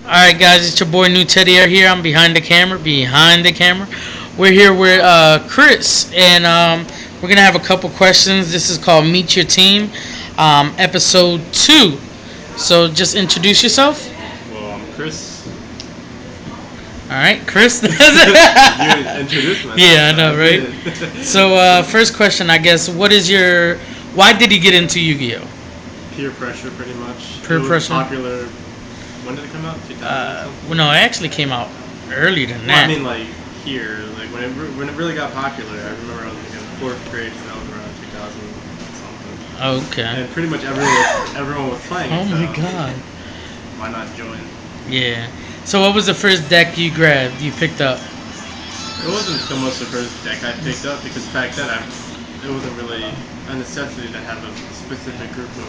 Alright, guys, it's your boy Newteddyera here. I'm behind the camera. Behind the camera. We're here with Chris, and we're going to have a couple questions. This is called Meet Your Team, episode 2. So just introduce yourself. Well, I'm Chris. Alright, Chris. You introduced myself. Yeah, I know, right? So, first question, I guess, why did you get into Yu-Gi-Oh? Peer pressure, pretty much. Peer It was pressure? popular. When did it come out? 2000 or something? Well, no, it actually came out earlier than Well, that. I mean, like here, like when it really got popular. I remember I was like in fourth grade, so that was around 2000 something. Oh, okay. And pretty much everyone was playing. Oh my so god. Why not join? Yeah. So what was the first deck you grabbed? You picked up? It wasn't so much the first deck I picked up because back then it wasn't really a necessity to have a specific group of.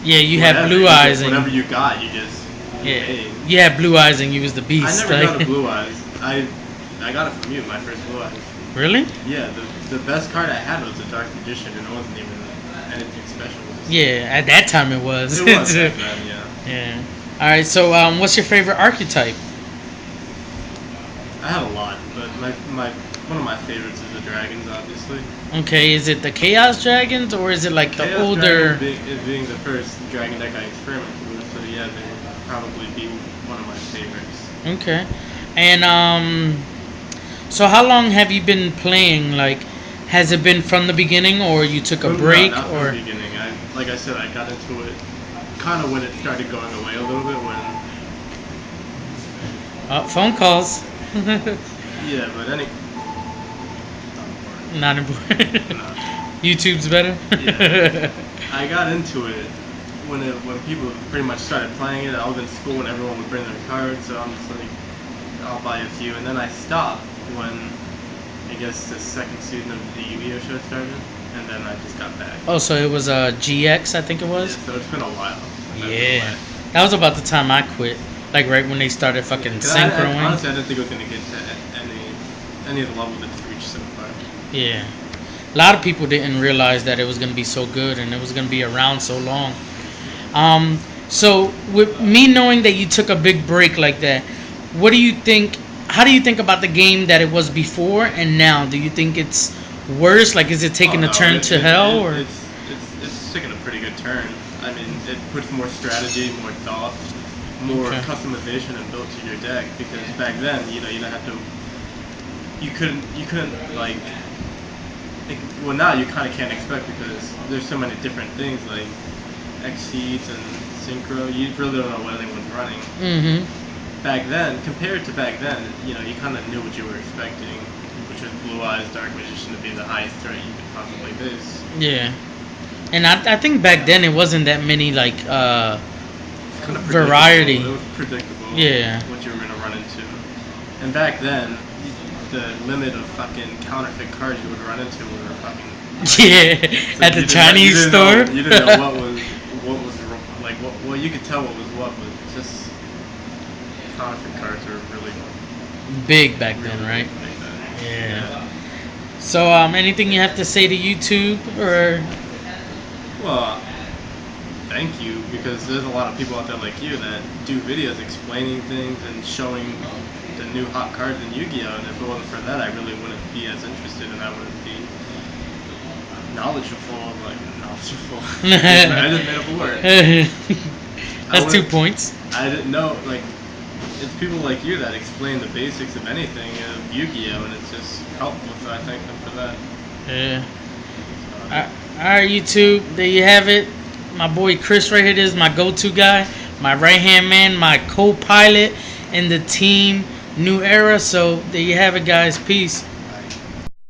Yeah, you Whatever, had blue you eyes just, and whatever you got, you just yeah, made. you had blue eyes and you was the beast. I never got a blue eyes. I got it from you, my first blue eyes. Really? Yeah, the best card I had was the Dark Magician, and it wasn't even anything special. It was Yeah, at that time it was. It was back then, yeah. Yeah. All right. So what's your favorite archetype? I have a lot, but my one of my favorites is the dragons, obviously. Okay, is it the Chaos Dragons or is it like the Chaos older? Dragon being the first dragon deck I experimented with, so yeah, they would probably be one of my favorites. Okay. And so how long have you been playing? Like, has it been from the beginning, or you took a break, not or? from the beginning. Like I said, I got into it kind of when it started going away a little bit. When Phone calls. yeah, but Not important. no. YouTube's better. Yeah. I got into it when people pretty much started playing it. I was in school and everyone would bring their cards, so I'm just like, I'll buy a few. And then I stopped when I guess the second season of the Yu-Gi-Oh show started, and then I just got back. Oh, so it was GX, I think it was. Yeah, so it's been a while. Yeah, that was about the time I quit. Like right when they started fucking synchroing. Honestly, I didn't think it was gonna get to any of the level that it's reached so far. Yeah, a lot of people didn't realize that it was gonna be so good and it was gonna be around so long. So with me knowing that you took a big break like that, what do you think? How do you think about the game that it was before and now? Do you think it's worse? Like, is it taking a turn to hell, or? It's taking a pretty good turn. I mean, it puts more strategy, more thought, more customization and built to your deck. Because back then, you didn't have to. You couldn't like. Well, now you kind of can't expect because there's so many different things like Exceeds and Synchro. You really don't know what anyone's running. Mm-hmm. Back then, compared to back then, you kind of knew what you were expecting, which was Blue Eyes Dark Magician to be the highest threat you could possibly face. Yeah, and I think back then it wasn't that many like Kind of variety. It was predictable. Yeah. What you were gonna run into, and back then, the limit of fucking counterfeit cards you would run into were fucking. Yeah, at the Chinese store. You didn't know what was like. Well, you could tell what was what, but just counterfeit cards are really big back then, right? Like that. Yeah. So, anything you have to say to YouTube, or? Well, thank you, because there's a lot of people out there like you that do videos explaining things and showing the new hot cards in Yu-Gi-Oh! And if it wasn't for that, I really wouldn't be as interested, and I wouldn't be knowledgeable. I just made up a word. That's 2 points. I didn't know, like, it's people like you that explain the basics of anything of Yu-Gi-Oh! And it's just helpful, so I thank them for that. Yeah. Alright, YouTube, there you have it. My boy Chris right here, this is my go-to guy, my right-hand man, my co-pilot in the team Newteddyera. So there you have it, guys. Peace.